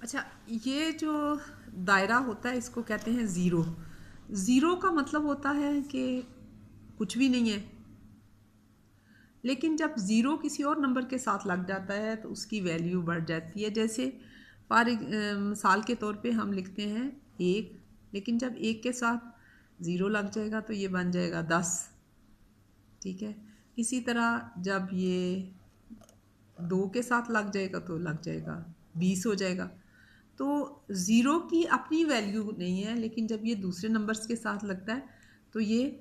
अच्छा, ये जो दायरा होता है इसको कहते हैं ज़ीरो। ज़ीरो का मतलब होता है कि कुछ भी नहीं है, लेकिन जब ज़ीरो किसी और नंबर के साथ लग जाता है तो उसकी वैल्यू बढ़ जाती है। जैसे मिसाल के तौर पे हम लिखते हैं एक, लेकिन जब एक के साथ ज़ीरो लग जाएगा तो ये बन जाएगा 10। ठीक है, इसी तरह जब ये दो के साथ लग जाएगा तो लग जाएगा 20 हो जाएगा। तो ज़ीरो की अपनी वैल्यू नहीं है, लेकिन जब ये दूसरे नंबर्स के साथ लगता है तो ये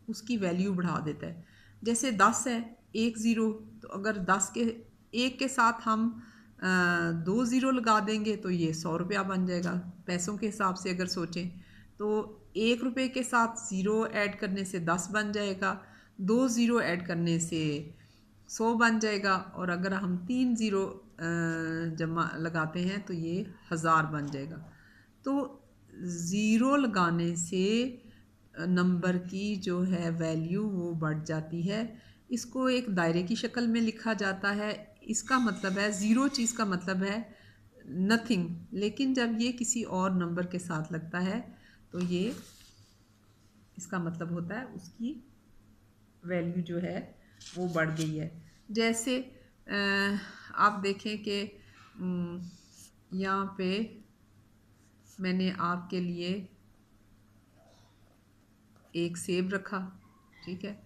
उसकी वैल्यू बढ़ा देता है। जैसे 10 है, एक ज़ीरो, तो अगर 10 के एक के साथ हम 2 ज़ीरो लगा देंगे तो ये 100 रुपया बन जाएगा। पैसों के हिसाब से अगर सोचें तो 1 रुपये के साथ ज़ीरो ऐड करने से 10 बन जाएगा, 2 ज़ीरो ऐड करने से 100 बन जाएगा, और अगर हम 3 ज़ीरो जमा लगाते हैं तो ये 1000 बन जाएगा। तो ज़ीरो लगाने से नंबर की जो है वैल्यू वो बढ़ जाती है। इसको एक दायरे की शक्ल में लिखा जाता है। इसका मतलब है ज़ीरो चीज़ का मतलब है नथिंग, लेकिन जब ये किसी और नंबर के साथ लगता है तो ये इसका मतलब होता है उसकी वैल्यू जो है वो बढ़ गई है। जैसे आप देखें कि यहाँ पे मैंने आपके लिए एक सेब रखा, ठीक है।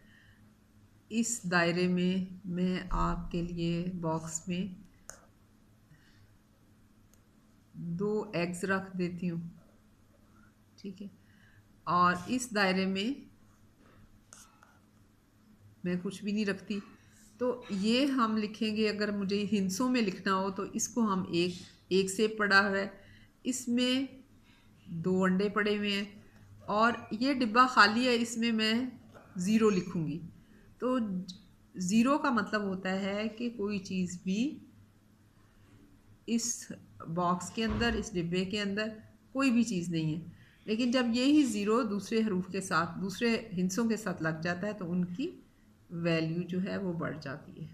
इस दायरे में मैं आपके लिए बॉक्स में 2 एग्स रख देती हूँ, ठीक है। और इस दायरे में मैं कुछ भी नहीं रखती। तो ये हम लिखेंगे, अगर मुझे हिंसों में लिखना हो तो इसको हम एक सेब पड़ा हुआ है, इसमें 2 अंडे पड़े हुए हैं, और ये डिब्बा खाली है, इसमें मैं ज़ीरो लिखूँगी। तो ज़ीरो का मतलब होता है कि कोई चीज़ भी इस बॉक्स के अंदर, इस डिब्बे के अंदर कोई भी चीज़ नहीं है। लेकिन जब ये ही ज़ीरो दूसरे हरूफ के साथ, दूसरे हिंसों के साथ लग जाता है तो उनकी वैल्यू जो है वो बढ़ जाती है।